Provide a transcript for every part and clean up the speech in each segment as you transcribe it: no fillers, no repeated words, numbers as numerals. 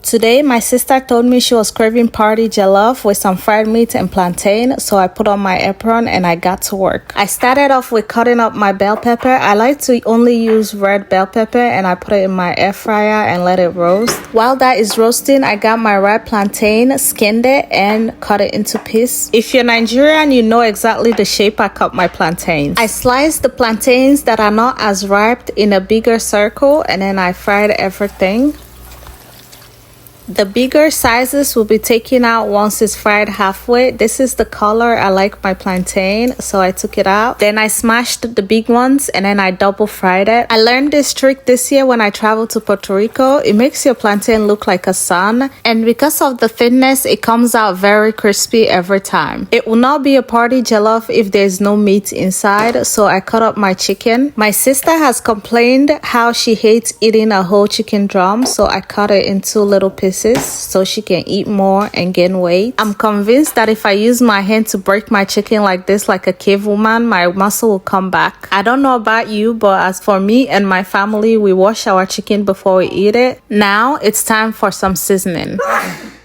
Today, my sister told me she was craving party jollof with some fried meat and plantain, so I put on my apron and I got to work. I started off with cutting up my bell pepper. I like to only use red bell pepper and I put it in my air fryer and let it roast. While that is roasting, I got my ripe plantain, skinned it, and cut it into pieces. If you're Nigerian, you know exactly the shape I cut my plantains. I sliced the plantains that are not as ripe in a bigger circle and then I fried everything. The bigger sizes will be taken out once it's fried halfway. This is the color I like my plantain, so I took it out. Then I smashed the big ones and then I double fried it. I learned this trick this year when I traveled to Puerto Rico. It makes your plantain look like a sun, and because of the thinness, it comes out very crispy every time. It will not be a party jollof if there's no meat inside, so I cut up my chicken. My sister has complained how she hates eating a whole chicken drum, so I cut it into little pieces so she can eat more and gain weight. I'm convinced that if I use my hand to break my chicken like this, like a cave woman, my muscle will come back. I don't know about you, but as for me and my family, we wash our chicken before we eat it. Now it's time for some seasoning.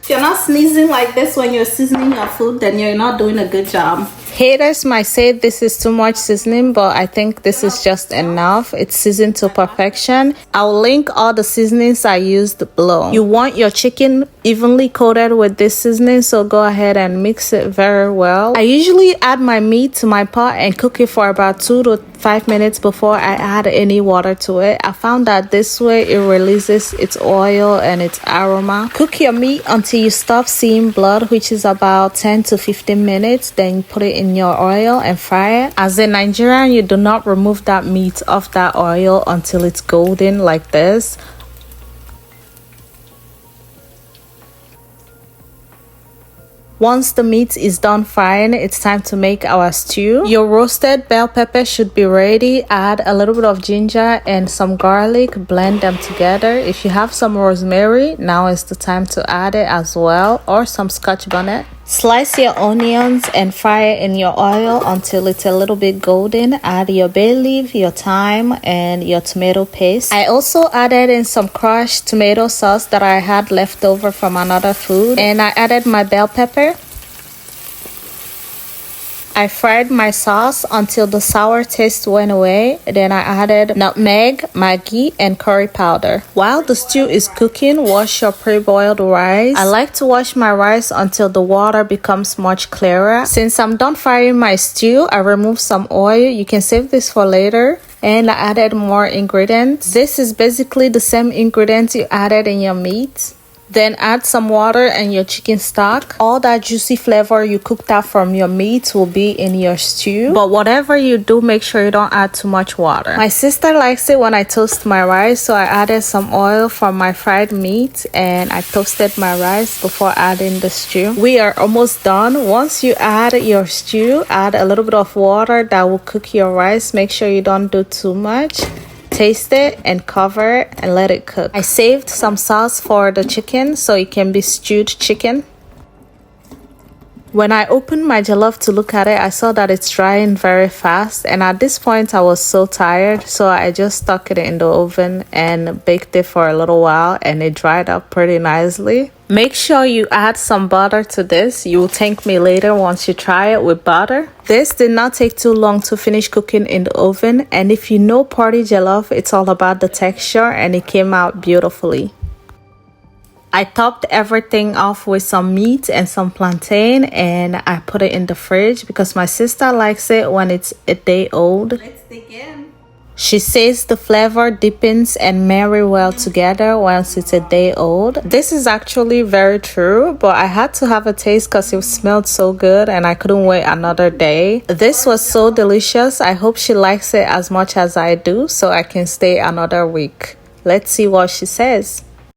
If you're not sneezing like this when you're seasoning your food, then you're not doing a good job. Haters might say this is too much seasoning, but I think this is just enough. It's seasoned to perfection. I'll link all the seasonings I used below. You want your chicken evenly coated with this seasoning, so go ahead and mix it very well. I usually add my meat to my pot and cook it for about 2 to 5 minutes before I add any water to it. I found that this way it releases its oil and its aroma. Cook your meat until you stop seeing blood, which is about 10 to 15 minutes. Then put it in your oil and fry it. As a Nigerian, you do not remove that meat off that oil until it's golden like this. Once the meat is done frying, it's time to make our stew. Your roasted bell pepper should be ready. Add a little bit of ginger and some garlic. Blend them together. If you have some rosemary, now is the time to add it as well, or some scotch bonnet. Slice your onions and fry it in your oil until it's a little bit golden. Add your bay leaf, your thyme, and your tomato paste. I also added in some crushed tomato sauce that I had left over from another food. And I added my bell pepper. I fried my sauce until the sour taste went away. Then I added nutmeg, Maggi, and curry powder. While the stew is cooking, wash your pre-boiled rice. I like to wash my rice until the water becomes much clearer. Since I'm done frying my stew, I removed some oil. You can save this for later. And I added more ingredients. This is basically the same ingredients you added in your meat. Then add some water and your chicken stock. All that juicy flavor you cooked out from your meat will be in your stew. But whatever you do, make sure you don't add too much water. My sister likes it when I toast my rice, so I added some oil from my fried meat and I toasted my rice before adding the stew. We are almost done. Once you add your stew, add a little bit of water that will cook your rice. Make sure you don't do too much. Taste it and cover it and let it cook. I saved some sauce for the chicken so it can be stewed chicken. When I opened my jollof to look at it, I saw that it's drying very fast, and at this point I was so tired, so I just stuck it in the oven and baked it for a little while, and it dried up pretty nicely. Make sure you add some butter to this. You will thank me later once you try it with butter. This did not take too long to finish cooking in the oven, and if you know party jollof, it's all about the texture, and it came out beautifully. I topped everything off with some meat and some plantain, and I put it in the fridge because my sister likes it when it's a day old. Let's dig in. She says the flavor deepens and marry well together once it's a day old. This is actually very true, but I had to have a taste because it smelled so good and I couldn't wait another day. This was so delicious. I hope she likes it as much as I do so I can stay another week. Let's see what she says.